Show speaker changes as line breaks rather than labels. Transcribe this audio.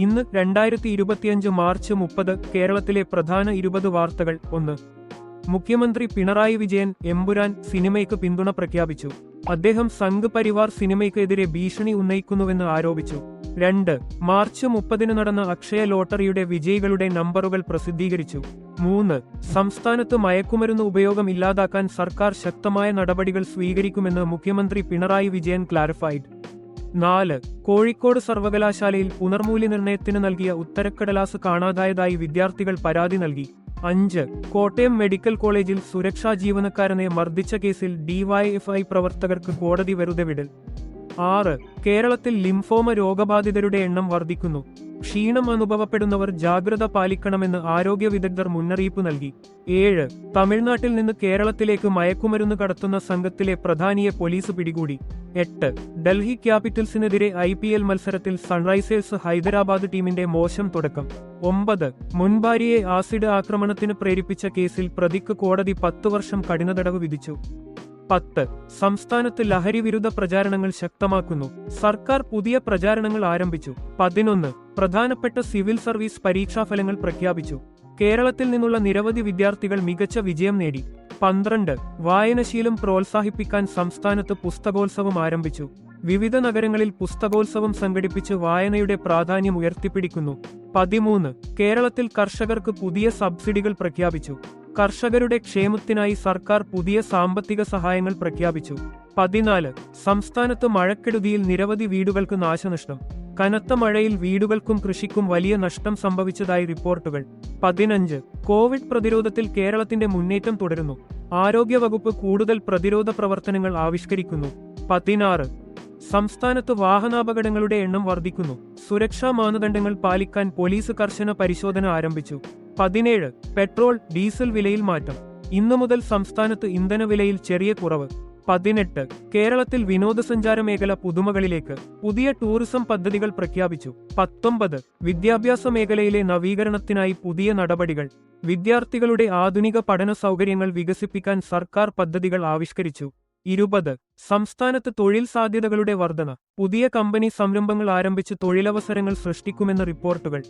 ഇന്ന് 2025 മാർച്ച് 30 കേരളത്തിലെ പ്രധാന 20 വാർത്തകൾ. 1. മുഖ്യമന്ത്രി പിണറായി വിജയൻ എമ്പുരാൻ സിനിമയ്ക്ക് പിന്തുണ പ്രഖ്യാപിച്ചു. അദ്ദേഹം സംഘ് പരിവാർ സിനിമയ്ക്ക് എതിരെ ഭീഷണി ഉന്നയിക്കുന്നുവെന്ന് ആരോപിച്ചു. 2. മാർച്ച് 30 നടന്ന അക്ഷയ ലോട്ടറിയുടെ വിജയികളുടെ നമ്പറുകൾ പ്രസിദ്ധീകരിച്ചു. 3. സംസ്ഥാനത്ത് മയക്കുമരുന്ന് ഉപയോഗം ഇല്ലാതാക്കാൻ സർക്കാർ ശക്തമായ നടപടികൾ സ്വീകരിക്കുമെന്ന് മുഖ്യമന്ത്രി പിണറായി വിജയൻ ക്ലാരിഫൈഡ്. 4. കോഴിക്കോട് സർവകലാശാലയിൽ പുനർമൂല്യനിർണയത്തിന് നൽകിയ ഉത്തരക്കടലാസ് കാണാതായതായി വിദ്യാർത്ഥികൾ പരാതി നൽകി. 5. കോട്ടയം മെഡിക്കൽ കോളേജിൽ സുരക്ഷാ ജീവനക്കാരനെ മർദ്ദിച്ച കേസിൽ ഡിവൈഎഫ്ഐ പ്രവർത്തകർക്ക് കോടതി വെറുതെ വിടൽ. 6. കേരളത്തിൽ ലിംഫോമ രോഗബാധിതരുടെ എണ്ണം വർദ്ധിക്കുന്നു. ക്ഷീണം അനുഭവപ്പെടുന്നവർ ജാഗ്രത പാലിക്കണമെന്ന് ആരോഗ്യ വിദഗ്ധർ മുന്നറിയിപ്പ് നൽകി. 7. തമിഴ്നാട്ടിൽ നിന്ന് കേരളത്തിലേക്ക് മയക്കുമരുന്ന് കടത്തുന്ന സംഘത്തിലെ പ്രധാനിയെ പോലീസ് പിടികൂടി. 8. ഡൽഹി ക്യാപിറ്റൽസിനെതിരെ IPL മത്സരത്തിൽ സൺറൈസേഴ്സ് ഹൈദരാബാദ് ടീമിന്റെ മോശം തുടക്കം. 9. മുൻഭാര്യയെ ആസിഡ് ആക്രമണത്തിന് പ്രേരിപ്പിച്ച കേസിൽ പ്രതിക്ക് കോടതി 10 വർഷം കഠിനതടവ് വിധിച്ചു. 10. സംസ്ഥാനത്ത് ലഹരി വിരുദ്ധ പ്രചാരണങ്ങൾ ശക്തമാക്കുന്നു. സർക്കാർ പുതിയ പ്രചാരണങ്ങൾ ആരംഭിച്ചു. 11. പ്രധാനപ്പെട്ട സിവിൽ സർവീസ് പരീക്ഷാഫലങ്ങൾ പ്രഖ്യാപിച്ചു. കേരളത്തിൽ നിന്നുള്ള നിരവധി വിദ്യാർത്ഥികൾ മികച്ച വിജയം നേടി. 12. വായനശീലം പ്രോത്സാഹിപ്പിക്കാൻ സംസ്ഥാനത്ത് പുസ്തകോത്സവം ആരംഭിച്ചു. വിവിധ നഗരങ്ങളിൽ പുസ്തകോത്സവം സംഘടിപ്പിച്ച് വായനയുടെ പ്രാധാന്യം ഉയർത്തിപ്പിടിക്കുന്നു. 13. കേരളത്തിൽ കർഷകർക്ക് പുതിയ സബ്സിഡികൾ പ്രഖ്യാപിച്ചു. കർഷകരുടെ ക്ഷേമത്തിനായി സർക്കാർ പുതിയ സാമ്പത്തിക സഹായങ്ങൾ പ്രഖ്യാപിച്ചു. 14. സംസ്ഥാനത്ത് മഴക്കെടുതിയിൽ നിരവധി വീടുകൾക്ക് നാശനഷ്ടം. കനത്ത മഴയിൽ വീടുകൾക്കും കൃഷിക്കും വലിയ നഷ്ടം സംഭവിച്ചതായി റിപ്പോർട്ടുകൾ. 15. കോവിഡ് പ്രതിരോധത്തിൽ കേരളത്തിന്റെ മുന്നേറ്റം തുടരുന്നു. ആരോഗ്യവകുപ്പ് കൂടുതൽ പ്രതിരോധ പ്രവർത്തനങ്ങൾ ആവിഷ്കരിക്കുന്നു. 16. സംസ്ഥാനത്ത് വാഹനാപകടങ്ങളുടെ എണ്ണം വർദ്ധിക്കുന്നു. സുരക്ഷാ മാനദണ്ഡങ്ങൾ പാലിക്കാൻ പോലീസ് കർശന പരിശോധന ആരംഭിച്ചു. 17. പെട്രോൾ, ഡീസൽ വിലയിൽ മാറ്റം. ഇന്നു മുതൽ സംസ്ഥാനത്ത് ഇന്ധനവിലയിൽ ചെറിയ കുറവ്. 18. കേരളത്തിൽ വിനോദസഞ്ചാര മേഖല പുതുമകളിലേക്ക്. പുതിയ ടൂറിസം പദ്ധതികൾ പ്രഖ്യാപിച്ചു. 19. വിദ്യാഭ്യാസ മേഖലയിലെ നവീകരണത്തിനായി പുതിയ നടപടികൾ. വിദ്യാർത്ഥികളുടെ ആധുനിക പഠന സൗകര്യങ്ങൾ വികസിപ്പിക്കാൻ സർക്കാർ പദ്ധതികൾ ആവിഷ്കരിച്ചു. 20. സംസ്ഥാനത്ത് തൊഴിൽ സാധ്യതകളുടെ വർധന. പുതിയ കമ്പനി സംരംഭങ്ങൾ ആരംഭിച്ച് തൊഴിലവസരങ്ങൾ സൃഷ്ടിക്കുമെന്ന് റിപ്പോർട്ടുകൾ.